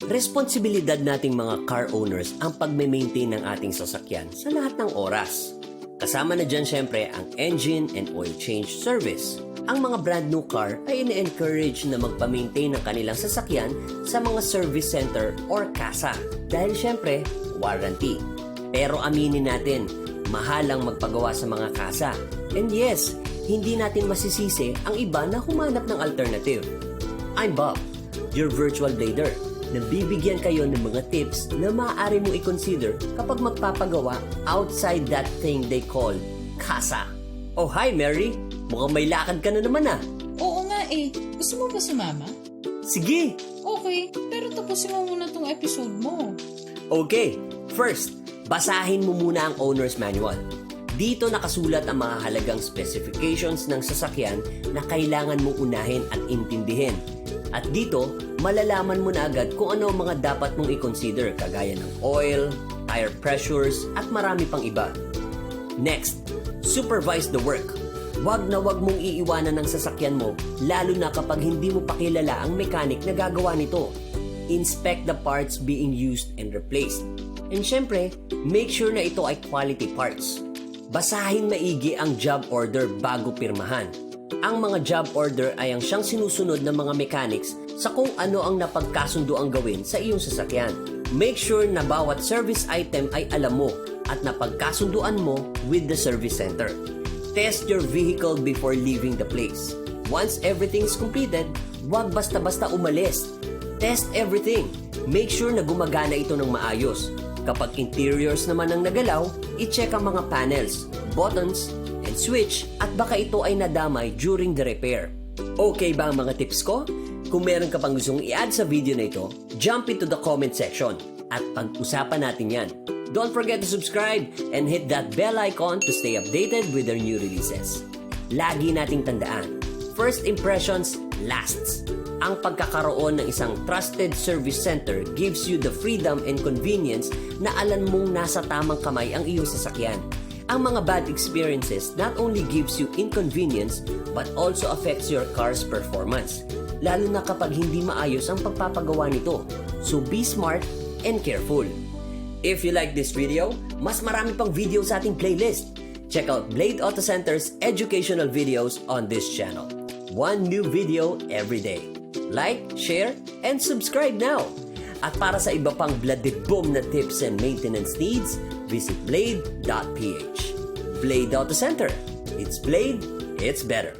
Responsibilidad nating mga car owners ang pagme-maintain ng ating sasakyan sa lahat ng oras. Kasama na dyan syempre ang engine and oil change service. Ang mga brand new car ay ine-encourage na magpa-maintain ng kanilang sasakyan sa mga service center or CASA dahil syempre warranty. Pero aminin natin, mahal ang magpagawa sa mga CASA. And yes, hindi natin masisisi ang iba na humanap ng alternative. I'm Bob, your virtual blader. Nabibigyan kayo ng mga tips na maaari mo i-consider kapag magpapagawa outside that thing they call CASA. Oh, hi Mary! Mukhang may lakad ka na naman ah. Oo nga eh. Gusto mo ba sumama? Sige! Okay, pero tapusin mo muna tong episode mo. Okay, first, basahin mo muna ang owner's manual. Dito nakasulat ang mga halagang specifications ng sasakyan na kailangan mong unahin at intindihin. At dito, malalaman mo na agad kung ano ang mga dapat mong i-consider kagaya ng oil, tire pressures, at marami pang iba. Next, supervise the work. Wag na wag mong iiwanan ng sasakyan mo, lalo na kapag hindi mo pa kilala ang mechanic na gagawa nito. Inspect the parts being used and replaced. And syempre, make sure na ito ay quality parts. Basahin maigi ang job order bago pirmahan. Ang mga job order ay ang siyang sinusunod ng mga mechanics sa kung ano ang napagkasundo ang gawin sa iyong sasakyan. Make sure na bawat service item ay alam mo at napagkasunduan mo with the service center. Test your vehicle before leaving the place. Once everything is completed, huwag basta-basta umalis. Test everything. Make sure na gumagana ito ng maayos. Kapag interiors naman ang nagalaw, i-check ang mga panels, buttons, and switch at baka ito ay nadamay during the repair. Okay ba ang mga tips ko? Kung meron ka pang gustong i-add sa video na ito, jump into the comment section at pag-usapan natin yan. Don't forget to subscribe and hit that bell icon to stay updated with our new releases. Lagi nating tandaan, first impressions lasts. Ang pagkakaroon ng isang trusted service center gives you the freedom and convenience na alam mong nasa tamang kamay ang iyong sasakyan. Ang mga bad experiences not only gives you inconvenience but also affects your car's performance, lalo na kapag hindi maayos ang pagpapagawa nito. So be smart and careful. If you like this video, mas marami pang video sa ating playlist. Check out Blade Auto Center's educational videos on this channel. One new video every day. Like, share, and subscribe now. At para sa iba pang Bla-de-Boom na tips and maintenance needs, visit Blade.PH. Blade Auto Center. It's Blade, it's better.